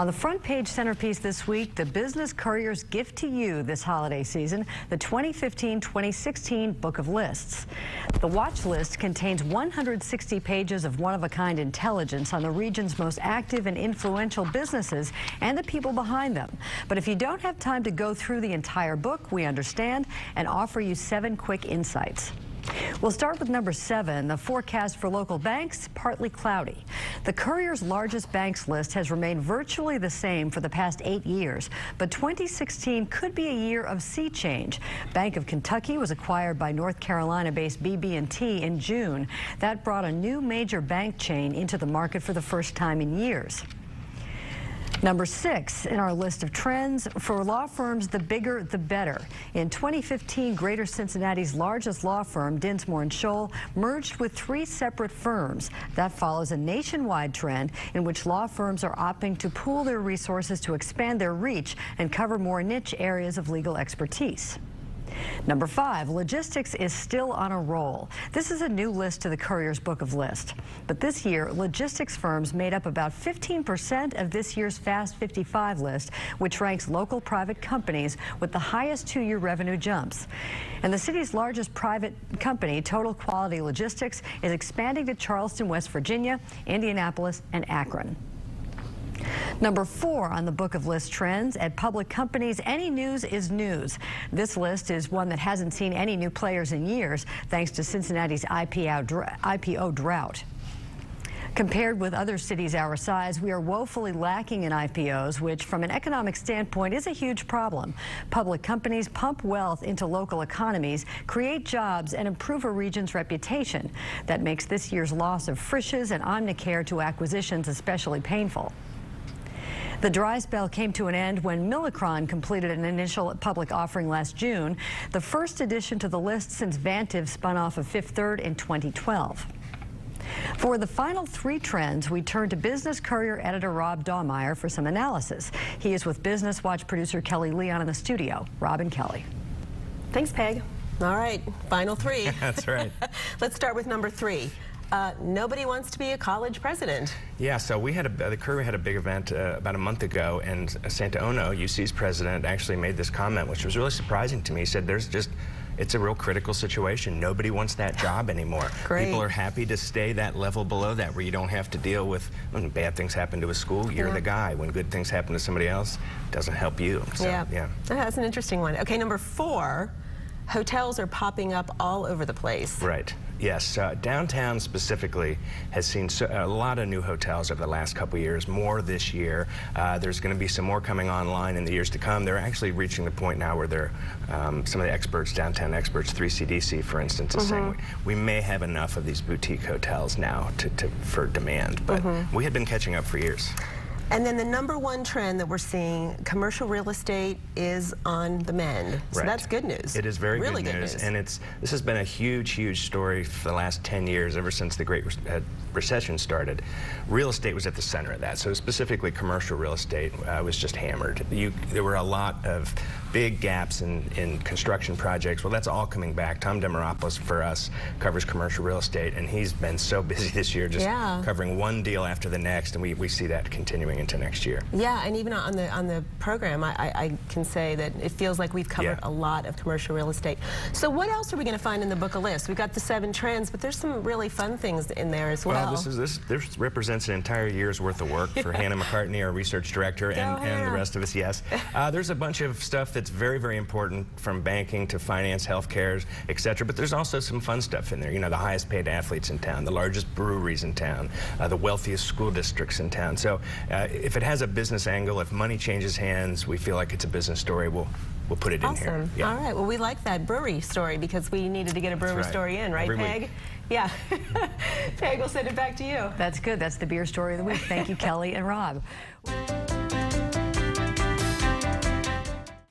On the front page centerpiece this week, the Business Courier's gift to you this holiday season, the 2015-2016 Book of Lists. The watch list contains 160 pages of one-of-a-kind intelligence on the region's most active and influential businesses and the people behind them. But if you don't have time to go through the entire book, we understand, and offer you 7 quick insights. We'll start with number 7, the forecast for local banks, partly cloudy. The Courier's largest banks list has remained virtually the same for the past 8 years, but 2016 could be a year of sea change. Bank of Kentucky was acquired by North Carolina-based BB&T in June. That brought a new major bank chain into the market for the first time in years. Number 6 in our list of trends, for law firms, the bigger the better. In 2015, Greater Cincinnati's largest law firm, Dinsmore & Scholl, merged with 3 separate firms. That follows a nationwide trend in which law firms are opting to pool their resources to expand their reach and cover more niche areas of legal expertise. Number 5, logistics is still on a roll. This is a new list to the Courier's Book of List. But this year, logistics firms made up about 15% of this year's Fast 55 list, which ranks local private companies with the highest 2-year revenue jumps. And the city's largest private company, Total Quality Logistics, is expanding to Charleston, West Virginia, Indianapolis, and Akron. Number 4 on the Book of List trends, at public companies, any news is news. This list is one that hasn't seen any new players in years, thanks to Cincinnati's IPO drought. Compared with other cities our size, we are woefully lacking in IPOs, which from an economic standpoint is a huge problem. Public companies pump wealth into local economies, create jobs, and improve a region's reputation. That makes this year's loss of Frisch's and Omnicare to acquisitions especially painful. The dry spell came to an end when Millicron completed an initial public offering last June, the first addition to the list since Vantiv spun off of Fifth Third in 2012. For the final 3 trends, we turn to Business Courier editor Rob Dawmeyer for some analysis. He is with Business Watch producer Kelly Leon in the studio. Rob and Kelly. Thanks, Peg. All right, final 3. That's right. Let's start with number 3. Nobody wants to be a college president. Yeah, so we had the Courier had a big event about a month ago, and Santa Ono, UC's president, actually made this comment, which was really surprising to me. He said, it's a real critical situation. Nobody wants that job anymore. Great. People are happy to stay that level below that, where you don't have to deal with when bad things happen to a school, you're the guy. When good things happen to somebody else, it doesn't help you. So, yeah. That's an interesting one. Okay, number 4, hotels are popping up all over the place. Right. Yes, downtown specifically has seen a lot of new hotels over the last couple of years, more this year. There's going to be some more coming online in the years to come. They're actually reaching the point now where they're, some of the experts, downtown experts, 3CDC for instance, is saying we may have enough of these boutique hotels now for demand, but we had been catching up for years. And then the number 1 trend that we're seeing, commercial real estate is on the mend. So that's good news. It is really good news. And this has been a huge, huge story for the last 10 years, ever since the Great Recession started. Real estate was at the center of that. So specifically commercial real estate was just hammered. There were a lot of big gaps in construction projects. Well, that's all coming back. Tom Demaropoulos, for us, covers commercial real estate, and he's been so busy this year just covering one deal after the next, and we see that continuing into next year. Yeah, and even on the program, I can say that it feels like we've covered a lot of commercial real estate. So what else are we going to find in the Book of Lists? We've got the 7 trends, but there's some really fun things in there as well. Well, this represents an entire year's worth of work for Hannah McCartney, our research director, and the rest of us, yes. There's a bunch of stuff that's very, very important, from banking to finance, healthcare, etc. But there's also some fun stuff in there. You know, the highest paid athletes in town, the largest breweries in town, the wealthiest school districts in town. So if it has a business angle, if money changes hands, we feel like it's a business story, we'll put it in here. Yeah. All right. Well, we like that brewery story because we needed to get a brewery story in, right, Peg? Week. Yeah. Peg, we'll send it back to you. That's good. That's the beer story of the week. Thank you, Kelly and Rob.